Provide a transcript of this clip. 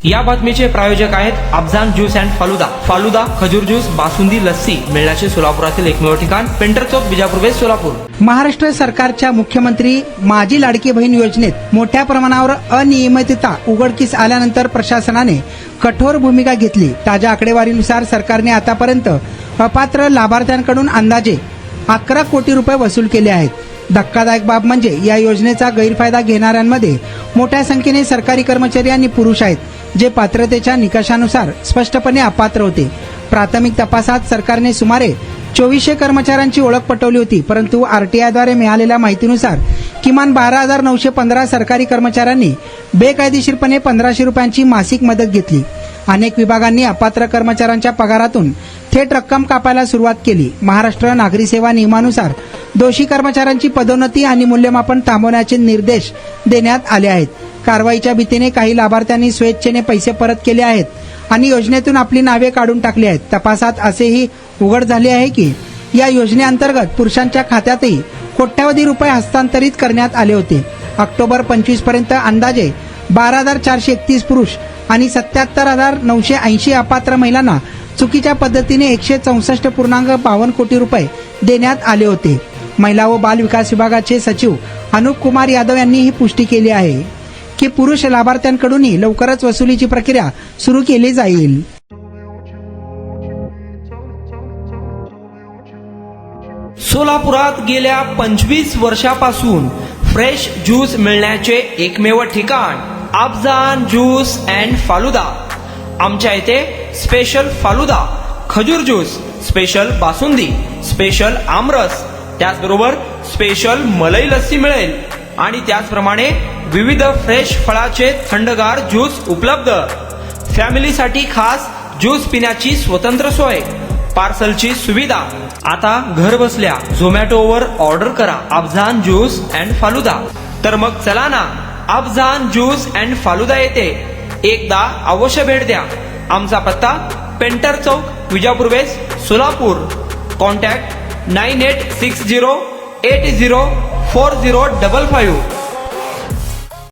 या बातमीचे प्रायोजक आहेत अफजान ज्यूस अँड फालुदा। फालुदा, खजूर ज्यूस, बासुंदी, लस्सी मिळण्याचे सोलापुरातील एकमेव ठिकाण पेंटर चौक, बिजापूर वेस्ट, सोलापूर। महाराष्ट्र सरकारच्या मुख्यमंत्री माझी लाडकी बहीण योजनेत मोठ्या प्रमाणावर अनियमितता उघडकीस आल्यानंतर प्रशासनाने कठोर भूमिका घेतली। ताज्या आकडेवारीनुसार सरकारने आतापर्यंत अपात्र लाभार्थ्यांकडून अंदाजे 11 कोटी रुपये वसूल केले आहेत। धक्कादायक बाब म्हणजे या योजनेचा गैरफायदा घेणाऱ्यांमध्ये मोठ्या संख्येने सरकारी कर्मचारी आणि पुरुष आहेत, जे पात्रतेच्या निकषानुसार स्पष्टपणे अपात्र होते। प्राथमिक तपासात सरकारने सुमारे 2400 कर्मचाऱ्यांची ओळख पटवली होती, परंतु आरटीआयद्वारे मिळालेल्या माहितीनुसार किमान 12,915 सरकारी कर्मचाऱ्यांनी बेकायदेशीरपणे 1500 रुपयांची मासिक मदत घेतली। अनेक विभागांनी अपात्र कर्मचाऱ्यांच्या पगारातून थेट रक्कम कापायला सुरुवात केली। महाराष्ट्र नागरी सेवा नियमानुसार दोषी कर्मचाऱ्यांची पदोन्नती आणि मूल्यमापन थांबवण्याचे निर्देश देण्यात आले आहेत। कारवाईच्या भीतीने काही लाभार्थ्यांनी स्वेच्छेने पैसे परत केले आहेत आणि योजनेतून आपली नावे काढून टाकली आहेत। तपासात असेही उघड झाले आहे की या योजनेअंतर्गत पुरुषांच्या खात्यातही कोट्यवधी रुपये हस्तांतरित करण्यात आले होते। ऑक्टोबर 25 पर्यंत अंदाजे 12,431 पुरुष आणि 77,980 अपात्र महिलांना चुकीच्या पद्धतीने 164.52 कोटी रुपये देण्यात आले होते। महिला व बाल विकास विभागाचे सचिव अनुप कुमार यादव यांनी ही पुष्टी केली आहे की पुरुष लाभार्थ्यांकडूनही लवकरच वसुलीची प्रक्रिया सुरू केली जाईल। सोलापुरात गेल्या 25 वर्षापासून फ्रेश ज्यूस मिळण्याचे एकमेव ठिकाण अफजान ज्यूस अँड फालुदा। आमच्या इथे स्पेशल फालुदा, खजूर ज्यूस, स्पेशल बासुंदी, स्पेशल आमरस, त्याचबरोबर स्पेशल मलाई लस्सी मिळेल आणि त्याचप्रमाणे विविध फ्रेश फळाचे थंडगार ज्यूस उपलब्ध। फॅमिलीसाठी खास ज्यूस पिण्याची स्वतंत्र सोय, पार्सलची सुविधा। आता घर बसल्या झोमॅटोवर ऑर्डर करा अफजान ज्यूस अँड फालुदा। तर मग चला ना अफजान ज्यूस अँड फालुदा येथे एकदा अवश्य भेट द्या। आमचा पत्ता पेंटर चौक, बिजापूर वेस्ट, सोलापूर। कॉन्टॅक्ट 9860804055।